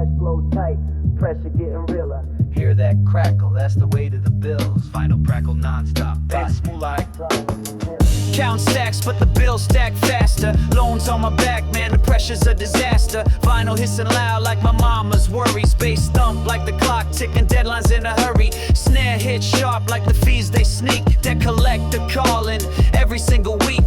cash flow tight, pressure getting realer. Hear that crackle, that's the way to the bills. Vinyl crackle non-stop, bass smooth like count stacks, but the bills stack faster. Loans on my back, man, the pressure's a disaster. Vinyl hissing loud like my mama's worries. Bass thump like the clock ticking, deadlines in a hurry. Snare hit sharp like the fees they sneak. Debt collector calling every single week.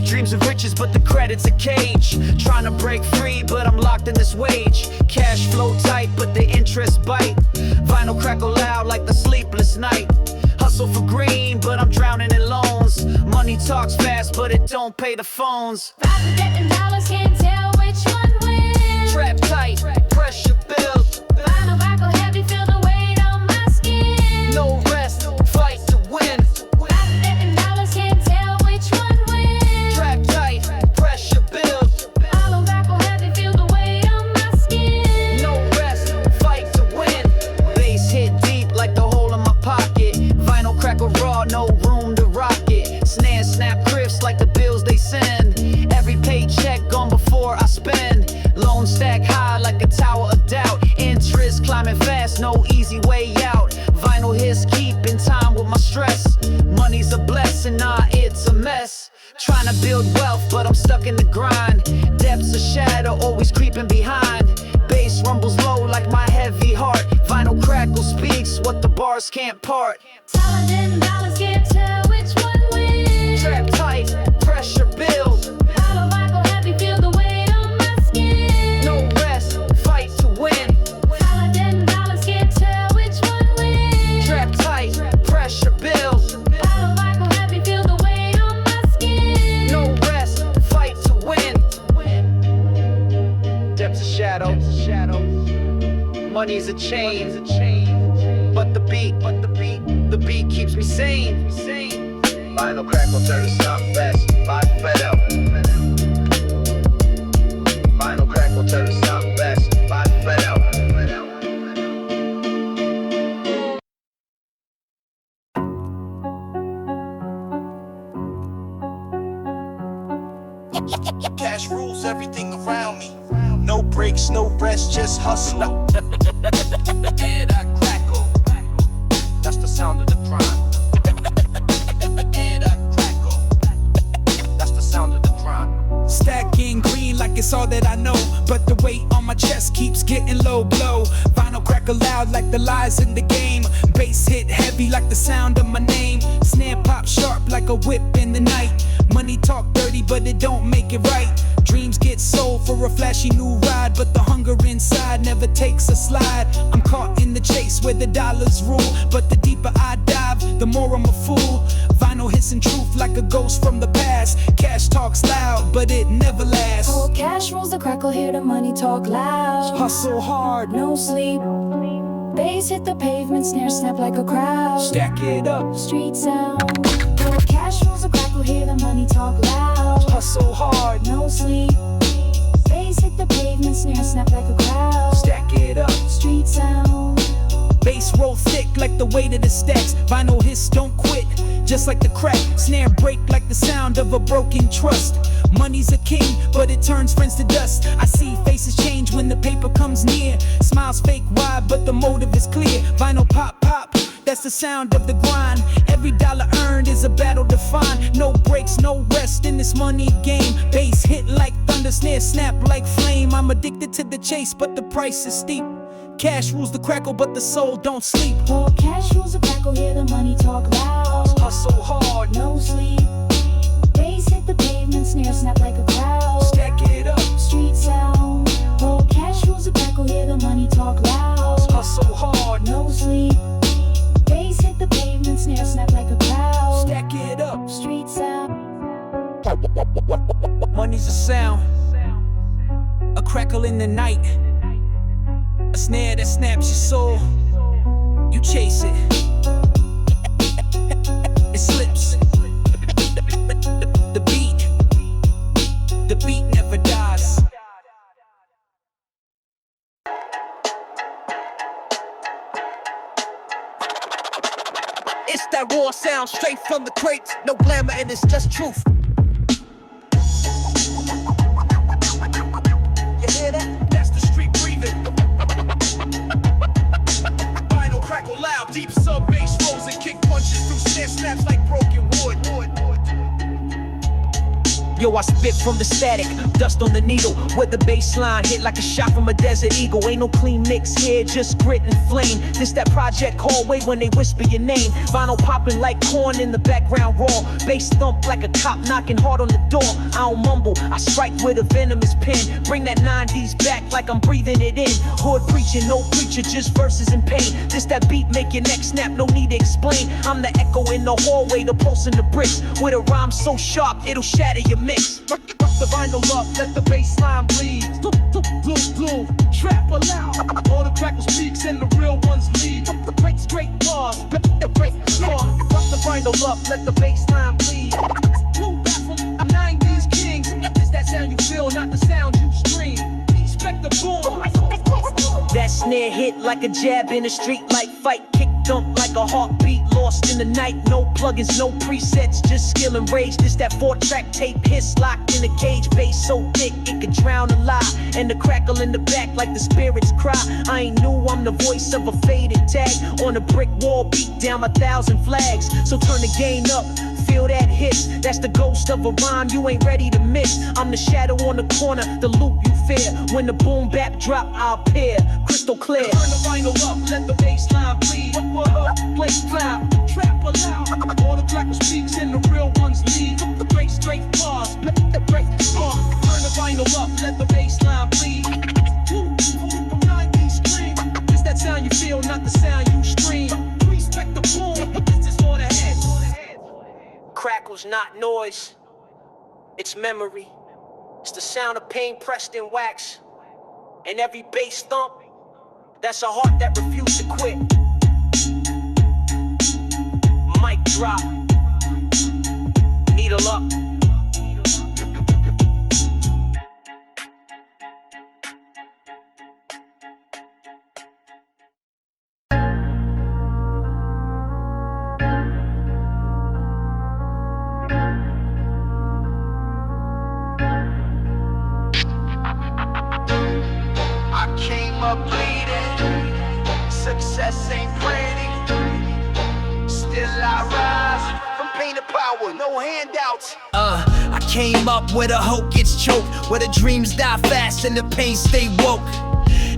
Dreams of riches, but the credit's a cage. Trying to break free, but I'm locked in this wage. Cash flow tight, but the interest bite. Vinyl crackle loud like the sleepless night. Hustle for green, but I'm drowning in loans. Money talks fast, but it don't pay the phones. Rather getting dollars, can't tell which one wins. Trap tight, pressure build. Vinyl crackle heavy, feel the weight on my skin. No rest, fight to win. Rather getting dollars, can't tell which one wins. Trap tight, pressure build. Vinyl crackle heavy, feel the weight on my skin. No rest, fight to win. Bass hit deep like the hole in my pocket. Vinyl crackle raw, no room to rock it. Snare snap crisps like the bills they send. Every paycheck gone before I spend. Loan stack high like a tower of doubt. Interest climbing fast, no easy way out. Vinyl hits keeping time with my stress. Money's a blessing, nah, it's a mess. Trying to build wealth, but I'm stuck in the grind. Depths of shadow, always creeping behind. Bass rumbles low like my heavy heart. Vinyl crackle speaks what the bars can't part. Solid and dollars, can't tell which one wins. Trap tight, pressure build. Vinyl crackle heavy, feel the weight on my skin. No rest, fight to win. Solid and dollars, can't tell which one wins. Trap tight, pressure build. Vinyl crackle heavy, feel the weight on my skin. No rest, fight to win. Depths of shadow. Money's a chain. But the beat keeps me sane. Vinyl crackle turn the sound fast, vibe fed out. Vinyl crackle turn the sound fast, vibe fed out. Cash rules everything around me. No breaks, no rest, just hustle. Hear that crackle? That's the sound of the grind. Hear that crackle? That's the sound of the grind. Stacking green like it's all that I know, but the weight on my chest keeps getting low blow. Vinyl crackle loud like the lies in the game. Bass hit heavy like the sound of my name. Snare pop sharp like a whip in the night. Money talk dirty, but it don't make it right. Dreams get sold for a flashy new ride, but the hunger inside never takes a slide. I'm caught in the chase where the dollars rule, but the deeper I dive, the more I'm a fool. Vinyl hissing truth like a ghost from the past. Cash talks loud, but it never lasts. Oh, cash rules the crackle, hear the money talk loud. Hustle hard, No sleep. Bass hit the pavement, snare snap like a crowd. stack it up. Street sound. Oh, cash rules the crackle, hear the money talk loud. Hustle hard, No sleep. Bass hit the pavement, snare snap like a crowd. stack it up. Street sound. Bass roll thick like the weight of the stacks. Vinyl hiss don't quit, just like the crack. Snare break like the sound of a broken trust. Money's a king, but it turns friends to dust. I see faces change when the paper comes near. Smiles fake wide, but the motive is clear. Vinyl pop pop, that's the sound of the grind. Every dollar earned is a battle defined. No breaks, no rest in this money game. Bass hit like thunder, snare snap like flame. I'm addicted to the chase, but the price is steep. Cash rules the crackle, but the soul don't sleep. Oh, cash rules the crackle, hear the money talk loud. Hustle hard, No sleep. Bass hit the pavement, snare snap like a crowd. stack it up. Street sound. Oh, cash rules the crackle, hear the money talk loud. Hustle hard, No sleep. Bass hit the pavement, snare snap like a crowd. stack it up. Street sound. Money's a sound, a crackle in the night, a snare that snaps your soul. You chase it, it slips. The beat never dies. It's that raw sound straight from the crates. No glamour and it's just truth. You hear that? That's the street breathing. I spit from the static, dust on the needle, where the bass line hit like a shot from a desert eagle. Ain't no clean mix here, just grit and flame. This that project hallway when they whisper your name. Vinyl popping like corn in the background raw. Bass thump like a cop knocking hard on the door. I don't mumble, I strike with a venomous pen. Bring that 90s back like I'm breathing it in. Hood preaching, no preacher, just verses in pain. This that beat make your neck snap, no need to explain. I'm the echo in the hallway, the pulse in the bricks. With a rhyme so sharp, it'll shatter your mix. Rock the vinyl up, let the bass line bleed. Blue, trap aloud. All the crackle speaks and the real ones lead. Break straight bars, break score. Rock the vinyl up, let the bass line bleed. Blue back from 90s kings. It's that sound you feel, not the sound you stream. Respect the boom. That snare hit like a jab in a street light fight. Kick dump like a heartbeat lost in the night. No plugins, no presets, just skill and rage. This that 4-track tape hiss locked in a cage. Bass so thick it could drown a lie. And the crackle in the back like the spirits cry. I ain't new, I'm the voice of a faded tag. On a brick wall, beat down 1,000 flags. So turn the gain up, feel that hiss. That's the ghost of a rhyme you ain't ready to miss. I'm the shadow on the corner, the loop you fear. When the boom bap drop, I'll appear crystal clear. Turn the vinyl up, let the bass line bleed. Blaze cloud, trap aloud. All the crackle speaks and the real ones lead. Break straight bars, break score. Turn the vinyl up, let the bass line bleed. From 90s scream. It's that sound you feel, not the sound you stream. Respect the boom, this is for the head. Crackles, not noise. It's memory. It's the sound of pain pressed in wax. And every bass thump, that's a heart that refused to quit. Mic drop. Needle up. Up bleeding, success ain't pretty. Still I rise from pain to power, no handouts. I came up where the hope gets choked, where the dreams die fast and the pain stay woke.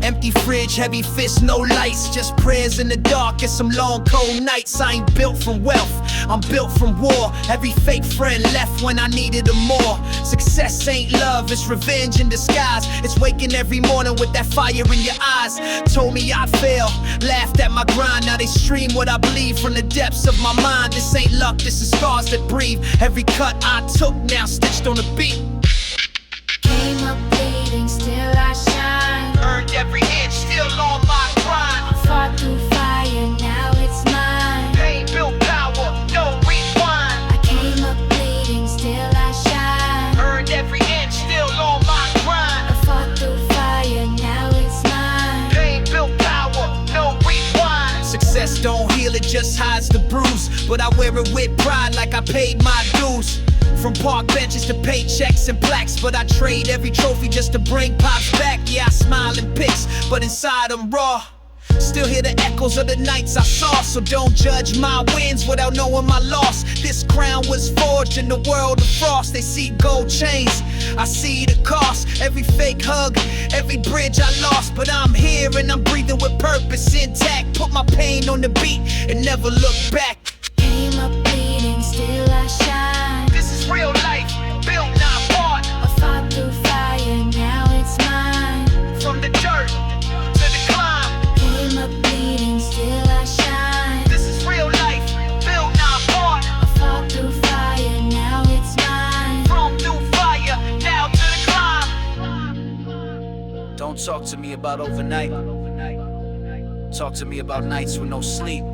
Empty fridge, heavy fists, no lights, just prayers in the dark and some long cold nights. I ain't built from wealth, I'm built from war. Every fake friend left when I needed them more. Success ain't love, it's revenge in disguise. It's waking every morning with that fire in your eyes. Told me I'd fail, laughed at my grind. Now they stream what I believe from the depths of my mind. This ain't luck, this is scars that breathe. Every cut I took now stitched on the beat. Came up bleeding, still I shine. Earned every inch, still on my grind. Fought through fire, now it's mine. Pain built power, no rewind. I came up bleeding, still I shine. Earned every inch, still on my grind. I fought through fire, now it's mine. Pain built power, no rewind. Success don't heal, it just hides the bruise. But I wear it with pride like I paid my dues. From park benches to paychecks and plaques, but I trade every trophy just to bring pops back. Yeah, I smile in pics, but inside I'm raw. Still hear the echoes of the nights I saw. So don't judge my wins without knowing my loss. This crown was forged in the world of frost. They see gold chains, I see the cost. Every fake hug, every bridge I lost. But I'm here and I'm breathing with purpose intact. Put my pain on the beat and never look back. Came up bleeding, still I shine. This is real life, built not bought. I fought through fire, now it's mine. From the dirt to the climb. Came up bleeding, still I shine. This is real life, built not bought. I fought through fire, now it's mine. From through fire, now to the climb. Don't talk to me about overnight. Talk to me about nights with no sleep,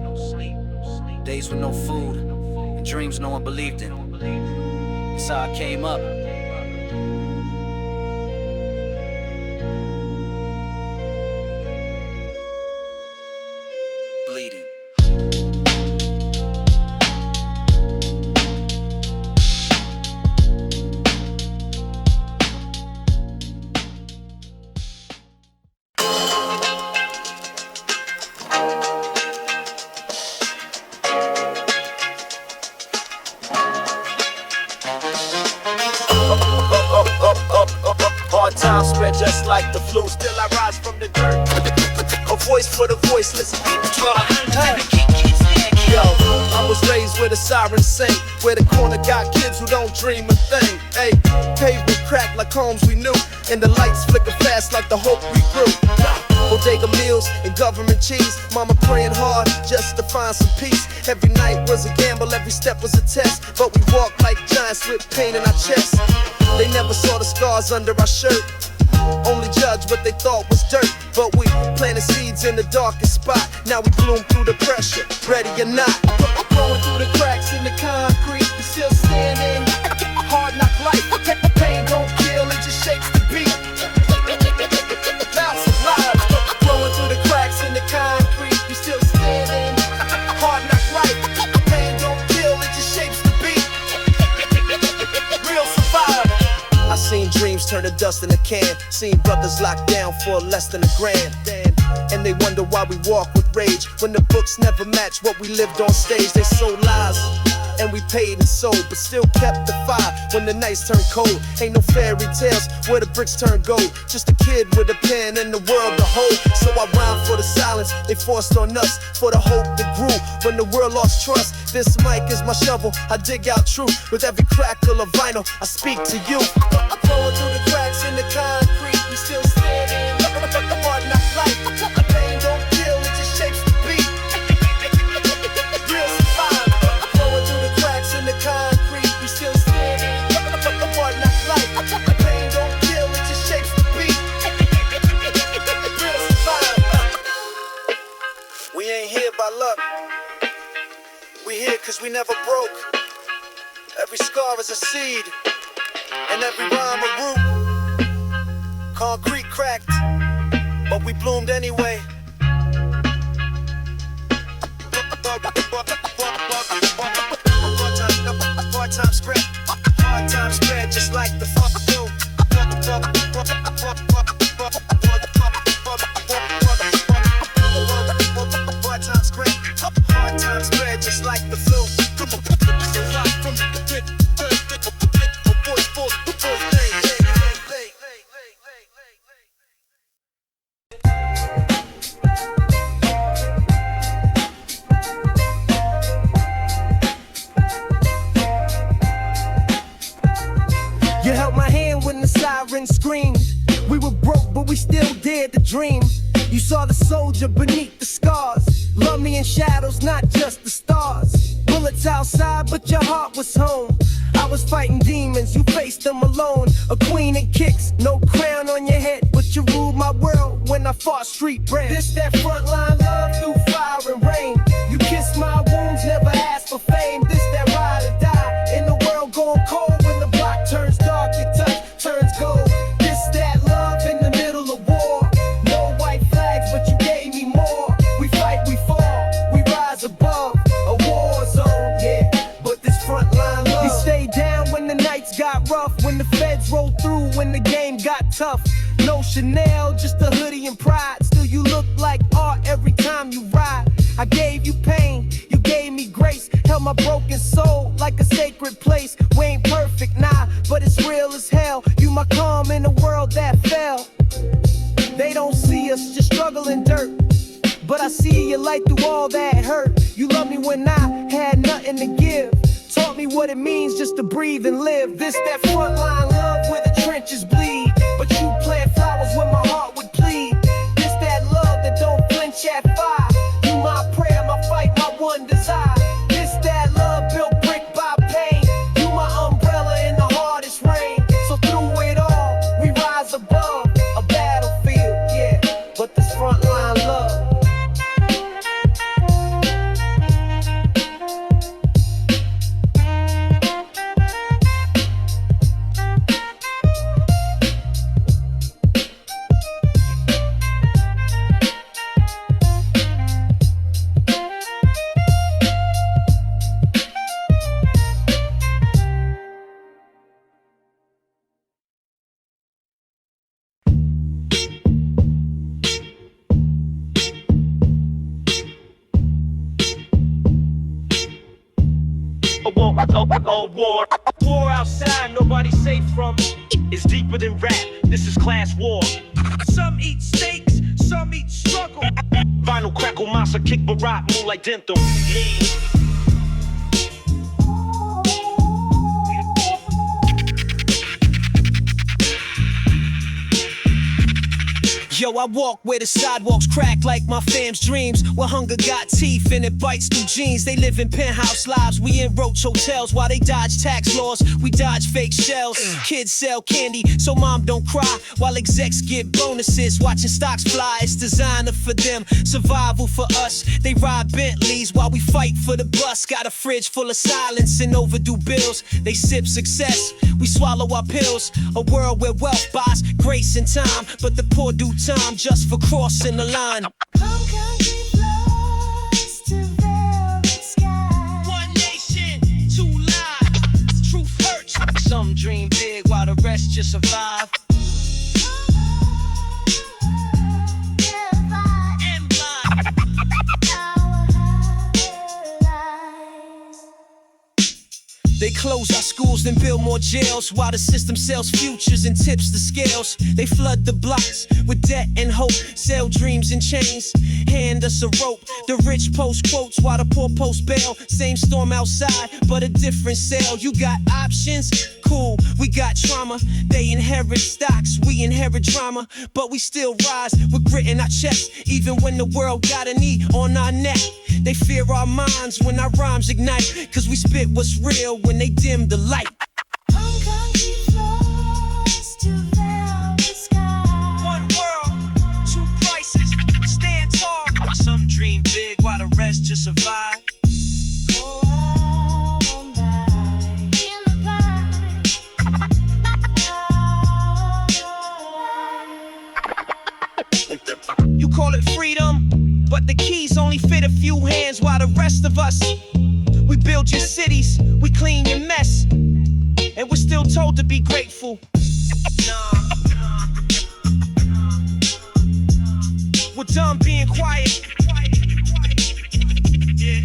days with no food, and dreams no one believed in. That's how I came up. Bleeding. Hard times spread just like the flu. Still I rise from the dirt. A voice for the voiceless. Yo, I was raised where the sirens sing, where the corner got kids who don't dream a thing. Hey, pavement crack like homes we knew, and the lights flicker fast like the hope we grew. Bodega meals and government cheese. Mama praying hard just to find some peace. Every night was a gamble, every step was a test. But we walked like giants with pain in our chests. They never saw the scars under our shirt, only judged what they thought was dirt. But we planted seeds in the darkest spot. Now we bloom through the pressure, ready or not. Going through the cracks in the concrete, we still standing. Hard knock life, pain don't kill, it just shapes the beat. Bounce of lives, growing through the cracks in the concrete, we still standing. Hard knock life, pain don't kill, it just shapes the beat. Real survivor. I seen dreams turn to dust in a can. Seen brothers locked down for less than $1,000. And they wonder why we walk with rage when the books never match what we lived on stage. They sold lies and we paid and sold, but still kept the fire when the nights turned cold. Ain't no fairy tales where the bricks turn gold. Just a kid with a pen and the world to hold. So I rhyme for the silence they forced on us, for the hope that grew when the world lost trust. This mic is my shovel, I dig out truth. With every crackle of vinyl, I speak to you. I'm going through the cracks in the concrete, we still standing. Hard knock life, pain don't kill, it just shapes the beat. Real survivor. Going through the cracks in the concrete, we still standing. Hard knock life, pain don't kill, it just shapes the beat. Real survivor. We ain't here by luck, we here cause we never broke. Every scar is a seed, and every rhyme a root. Concrete cracked, but we bloomed anyway. Hard times spread, hard times spread just like the fuck do. Hard times spread, hard times spread just like the flu. You held my hand when the siren screamed. We were broke, but we still dared to dream. You saw the soldier beneath the scars. Love me in shadows, not just the stars. Bullets outside, but your heart was home. I was fighting demons, you faced them alone. A queen in kicks, no crown on your head, but you ruled my world when I fought street bread. This that frontline love through fire and rain. You kissed my wounds, never asked for fame. This that ride or die in the world going cold. When the block turns dark, your touch turns gold. This that love in the middle of war. No white flags, but you gave me more. We fight, we fall, we rise above a war zone, yeah. But this frontline love, you stayed down when the nights got rough, when the feds rolled through, when the game got tough. No Chanel, just a hoodie and pride. Still you look like art every time you ride. I gave you pain, you gave me grace. Held my broken soul like a sacred place. We ain't perfect, nah, but it's real as hell. You my calm in a world that fell. They don't see us, just struggling dirt, but I see you light through all that hurt. You loved me when I had nothing to give. Taught me what it means just to breathe and live. This that frontline love where the trenches bleed. But you plant flowers when my heart would plead. This that love that don't flinch at fire. You my prayer, my fight, my one desire. This that love built brick by pain. You my umbrella in the hardest rain. So through it all, we rise above a battlefield, yeah. But this frontline love, war. War outside, nobody's safe from. It's deeper than rap. This is class war. Some eat steaks, some eat struggle. Vinyl crackle, massa kick, barat, move like dental. Yo, I walk where the sidewalks crack like my fam's dreams. Where hunger got teeth and it bites through jeans. They live in penthouse lives, we in roach hotels. While they dodge tax laws, we dodge fake shells. Kids sell candy so mom don't cry. While execs get bonuses, watching stocks fly. It's designer for them, survival for us. They ride Bentleys while we fight for the bus. Got a fridge full of silence and overdue bills. They sip success, we swallow our pills. A world where wealth buys grace and time, but the poor do time just for crossing the line. Home country flows to velvet skies. One nation, two lives. Truth hurts. Some dream big while the rest just survive. And blind. They close our schools and build more jails while the system sells futures and tips the scales. They flood the blocks with debt and hope, sell dreams and chains, hand us a rope. The rich post quotes while the poor post bail. Same storm outside, but a different sale. You got options? Cool, we got trauma. They inherit stocks, we inherit drama. But we still rise with grit in our chest, even when the world got a knee on our neck. They fear our minds when our rhymes ignite, cause we spit what's real when they dim the light. Home country flows to velvet skies. One world, two prices, stand tall. Some dream big while the rest just survive. You call it freedom, but the keys only fit a few hands while the rest of us, we build your cities, we clean your mess, and we're still told to be grateful. We're done being quiet. Yeah.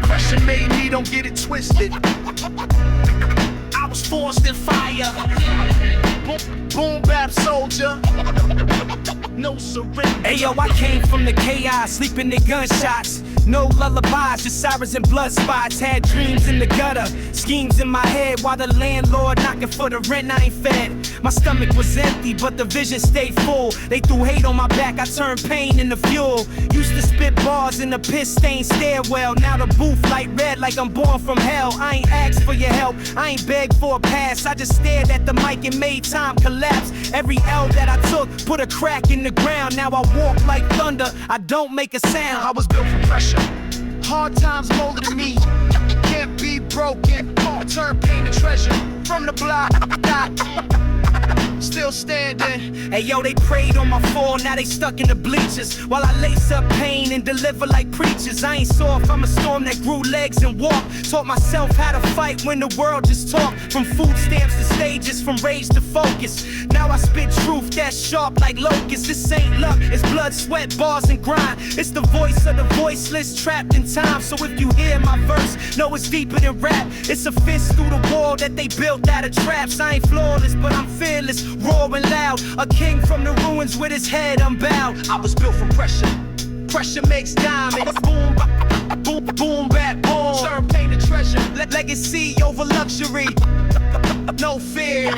Pressure made me, don't get it twisted. I was forced in fire. Boom bap soldier. No surrender. Ayo, I came from the chaos, sleeping in gunshots. No lullabies, just sirens and blood spots. Had dreams in the gutter, schemes in my head. While the landlord knocking for the rent, I ain't fed. My stomach was empty, but the vision stayed full. They threw hate on my back, I turned pain into fuel. Used to spit bars in the piss-stained stairwell. Now the booth light red like I'm born from hell. I ain't asked for your help, I ain't begged for a pass. I just stared at the mic and made time collapse. Every L that I took put a crack in the ground. Now I walk like thunder, I don't make a sound. I was built for pressure. Hard times molded me. Can't be broken. Turn pain to treasure. From the block, still standing. Hey yo, they prayed on my fall, now they stuck in the bleachers. While I lace up pain and deliver like preachers. I ain't soft, I'm a storm that grew legs and walked. Taught myself how to fight when the world just talked. From food stamps to stages, from rage to focus. Now I spit truth that's sharp like locusts. This ain't luck, it's blood, sweat, bars, and grind. It's the voice of the voiceless, trapped in time. So if you hear my verse, know it's deeper than rap. It's a fist through the wall that they built out of traps. I ain't flawless, but I'm fearless, raw and loud. A king from the ruins with his head unbowed. I was built from pressure. Pressure makes diamonds. Boom, boom, boom, bap, boom. Turn pain to treasure. Legacy over luxury. No fear.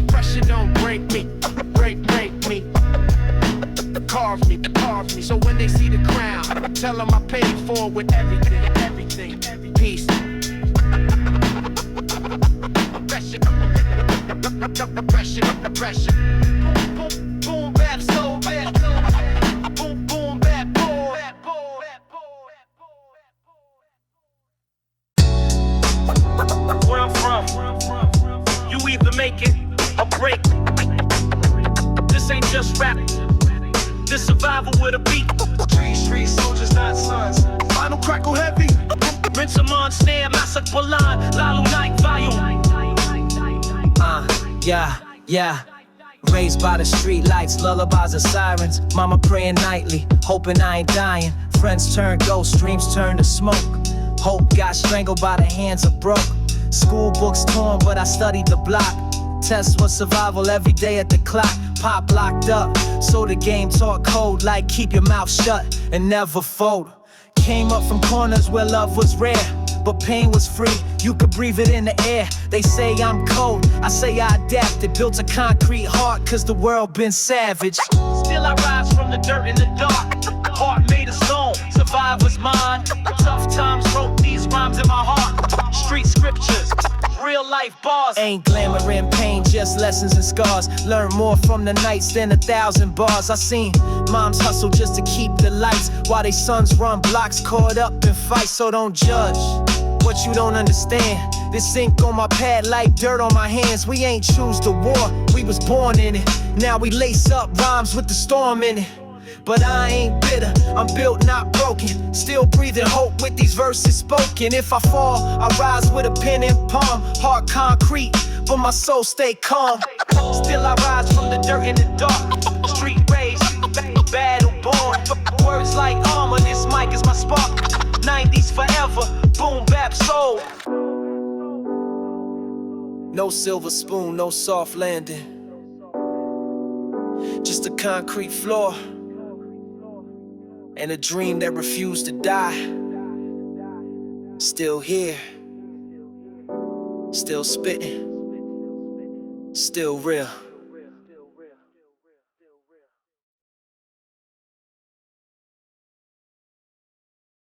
Pressure don't break me. Break me. Carve me. So when they see the crown, tell them I paid for it with everything. Peace. Pressure. Boom, boom, bap, so bad. Boom, boom, bap, boom. Where I'm from, you either make it or break it. This ain't just rap, This survival with a beat. Street soldiers, not sons. Final crackle heavy. Rinse 'em on snare, massacre Balan, Lalu Night volume. Yeah. Raised by the street lights, lullabies and sirens. Mama praying nightly, hoping I ain't dying. Friends turn ghosts, dreams turn to smoke. Hope got strangled by the hands of broke. School books torn, but I studied the block. Test was survival every day at the clock. Pop locked up, so the game taught code like keep your mouth shut and never fold. Came up from corners where love was rare, but pain was free, you could breathe it in the air. They say I'm cold, I say I adapted. Built a concrete heart cause the world been savage. Still I rise from the dirt in the dark. Heart made of stone, survivor's mind. Tough times wrote these rhymes in my heart. Street scriptures, real life bars. Ain't glamour in pain, just lessons and scars. Learn more from the nights than 1,000 bars. I seen moms hustle just to keep the lights, while they sons run blocks caught up in fights. So don't judge what you don't understand. This ink on my pad like dirt on my hands. We ain't choose the war, we was born in it. Now we lace up rhymes with the storm in it. But I ain't bitter, I'm built not broken. Still breathing hope with these verses spoken. If I fall, I rise with a pen and palm. Heart concrete, but my soul stay calm. Still I rise from the dirt in the dark. Street rage, battle born. Words like armor, this mic is my spark. 90s forever, boom bap soul. No silver spoon, no soft landing. Just a concrete floor. And a dream that refused to die. Still here. Still spitting. Still real.